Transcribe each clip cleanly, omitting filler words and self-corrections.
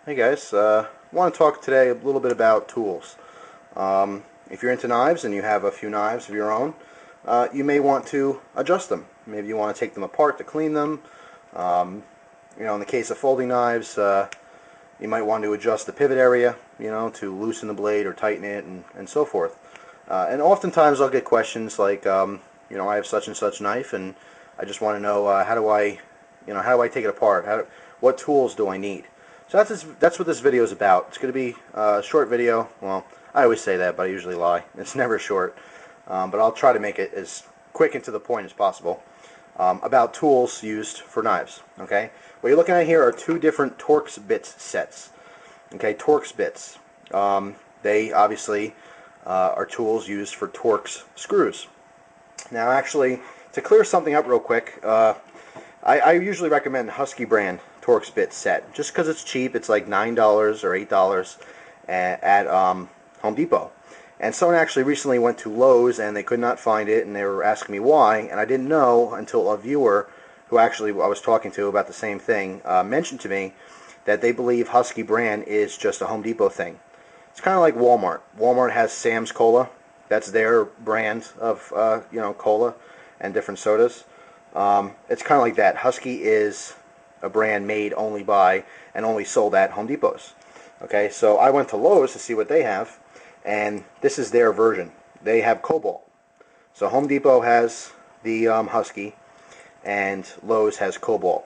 Hey guys, I want to talk today a little bit about tools. If you're into knives and you have a few knives of your own, you may want to adjust them. Maybe you want to take them apart to clean them. In the case of folding knives, you might want to adjust the pivot area, to loosen the blade or tighten it and so forth. And oftentimes I'll get questions like, I have such and such knife and I just want to know how do I take it apart? What tools do I need? So that's what this video is about. It's going to be a short video. Well, I always say that, but I usually lie. It's never short. But I'll try to make it as quick and to the point as possible about tools used for knives. Okay, what you're looking at here are two different Torx bits sets. Okay, Torx bits. They obviously are tools used for Torx screws. Now, actually, to clear something up real quick, I usually recommend Husky brand Torx bit set just because it's cheap. It's like $9 or $8 at Home Depot. And someone actually recently went to Lowe's and they could not find it, and they were asking me why, and I didn't know until a viewer who actually I was talking to about the same thing mentioned to me that they believe Husky brand is just a Home Depot thing. It's kind of like Walmart. Walmart has Sam's Cola. That's their brand of cola and different sodas. It's kind of like that. Husky is a brand made only by and only sold at Home Depots. Okay, so I went to Lowe's to see what they have, and this is their version. They have Cobalt. So Home Depot has the Husky, and Lowe's has Cobalt.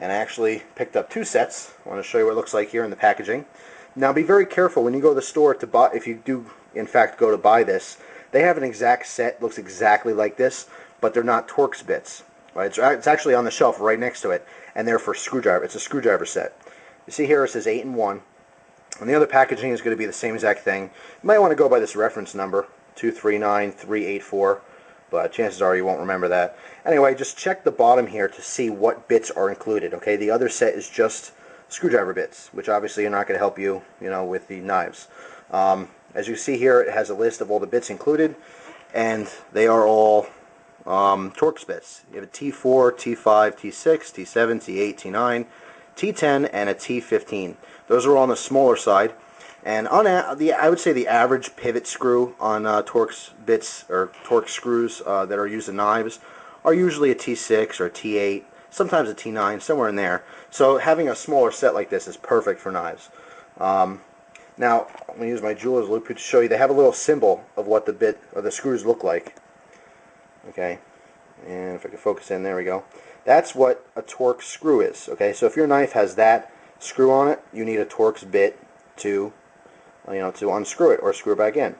And I actually picked up two sets. I want to show you what it looks like here in the packaging. Now be very careful when you go to the store to buy, if you do in fact go to buy this, they have an exact set, looks exactly like this, but they're not Torx bits. Right? It's actually on the shelf right next to it, and they're for screwdriver. It's a screwdriver set. You see here it says 8-in-1, and the other packaging is going to be the same exact thing. You might want to go by this reference number, 239384, but chances are you won't remember that. Anyway, just check the bottom here to see what bits are included. Okay, the other set is just screwdriver bits, which obviously are not going to help you, with the knives. As you see here, it has a list of all the bits included, and they are all Torx bits. You have a T4, T5, T6, T7, T8, T9, T10, and a T15. Those are all on the smaller side. And on I would say the average pivot screw on Torx bits or Torx screws that are used in knives are usually a T6 or a T8, sometimes a T9, somewhere in there. So having a smaller set like this is perfect for knives. Now I'm going to use my jeweler's loupe to show you. They have a little symbol of what the bit or the screws look like. Okay, and if I can focus in, there we go. That's what a Torx screw is. Okay, so if your knife has that screw on it, you need a Torx bit to, to unscrew it or screw it back in.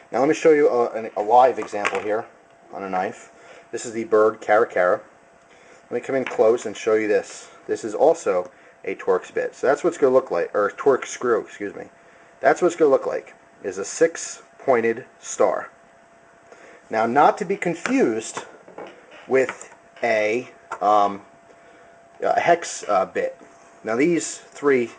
Now let me show you a live example here on a knife. This is the Bird Caracara. Let me come in close and show you this. This is also a Torx bit. So that's what it's going to look like, or Torx screw, excuse me. That's what it's going to look like, is a 6-pointed star. Now, not to be confused with a hex bit. Now, these three,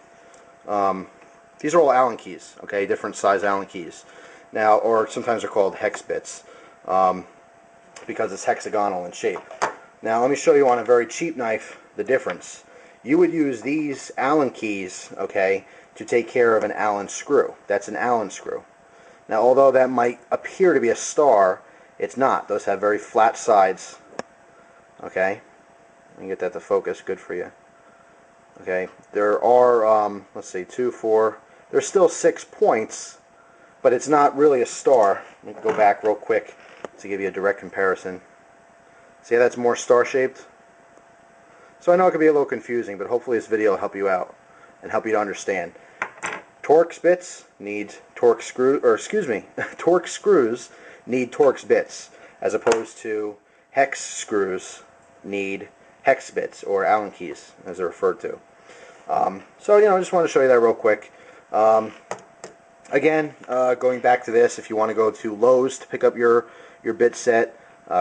these are all Allen keys, okay, different size Allen keys. Now, or sometimes they're called hex bits because it's hexagonal in shape. Now, let me show you on a very cheap knife the difference. You would use these Allen keys, okay, to take care of an Allen screw. That's an Allen screw. Now, although that might appear to be a star, it's not. Those have very flat sides. Okay, let me get that to focus. Good for you. Okay, there are let's see, 2, 4. There's still 6 points, but it's not really a star. Let me go back real quick to give you a direct comparison. See how that's more star-shaped? So I know it can be a little confusing, but hopefully this video will help you out and help you to understand. Torx bits need Torx screw, or excuse me, Torx screws need Torx bits, as opposed to hex screws need hex bits, or Allen keys, as they're referred to. So, I just want to show you that real quick. Again, going back to this, if you want to go to Lowe's to pick up your bit set,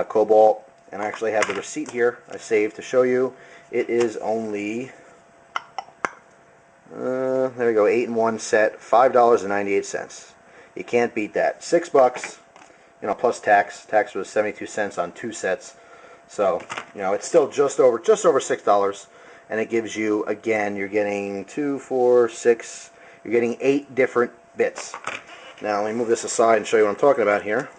Cobalt, and I actually have the receipt here I saved to show you. It is only, there we go, 8-in-1 set, $5.98. You can't beat that. $6, plus tax. Tax was 72 cents on 2 sets. So, it's still just over $6. and it gives you, again, you're getting 2, 4, 6, you're getting 8 different bits. Now let me move this aside and show you what I'm talking about here.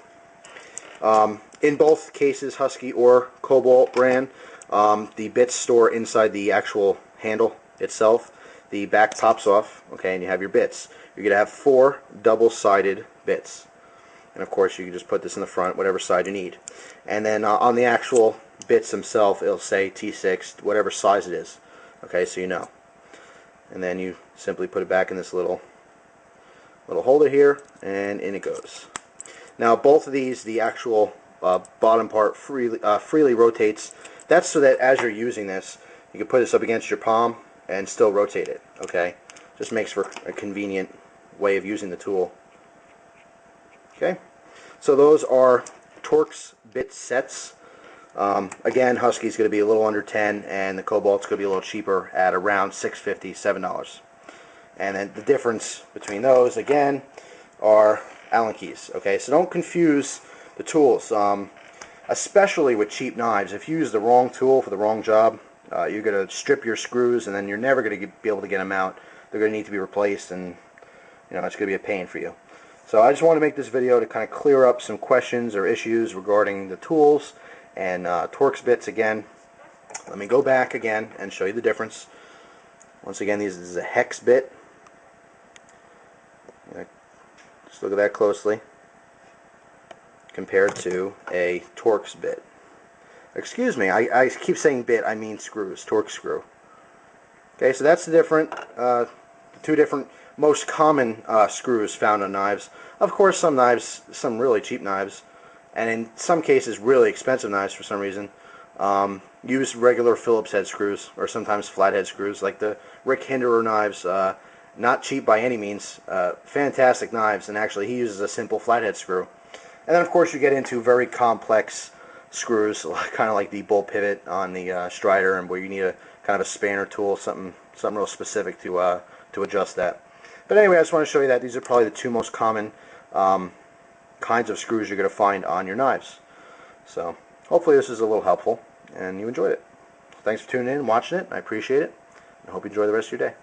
In both cases, Husky or Cobalt brand, the bits store inside the actual handle itself. The back pops off, okay, and you have your bits. You're going to have 4 double-sided bits. And of course you can just put this in the front, whatever side you need. And then on the actual bits themselves, it'll say T6, whatever size it is. Okay, so you know. And then you simply put it back in this little holder here, and in it goes. Now both of these, the actual bottom part freely rotates. That's so that as you're using this, you can put this up against your palm and still rotate it. Okay, just makes for a convenient way of using the tool. Okay, so those are Torx bit sets. Again, Husky's going to be a little under 10, and the Cobalt's going to be a little cheaper at around $6.50, $7. And then the difference between those, again, are Allen keys. Okay, so don't confuse the tools, especially with cheap knives. If you use the wrong tool for the wrong job, you're going to strip your screws, and then you're never going to be able to get them out. They're going to need to be replaced, and it's going to be a pain for you. So I just want to make this video to kind of clear up some questions or issues regarding the tools and Torx bits again. Let me go back again and show you the difference. Once again, this is a hex bit. Just look at that closely compared to a Torx bit. Excuse me, I keep saying bit, I mean screws, Torx screw. Okay, so that's the two different most common screws found on knives. Of course, some knives, some really cheap knives, and in some cases really expensive knives for some reason, use regular Phillips head screws or sometimes flathead screws, like the Rick Hinderer knives. Not cheap by any means, fantastic knives, and actually he uses a simple flathead screw. And then of course you get into very complex screws, kind of like the bolt pivot on the Strider, and where you need a kind of a spanner tool, something real specific to adjust that. But anyway, I just want to show you that these are probably the two most common kinds of screws you're going to find on your knives. So hopefully this is a little helpful and you enjoyed it. Thanks for tuning in and watching it. I appreciate it. I hope you enjoy the rest of your day.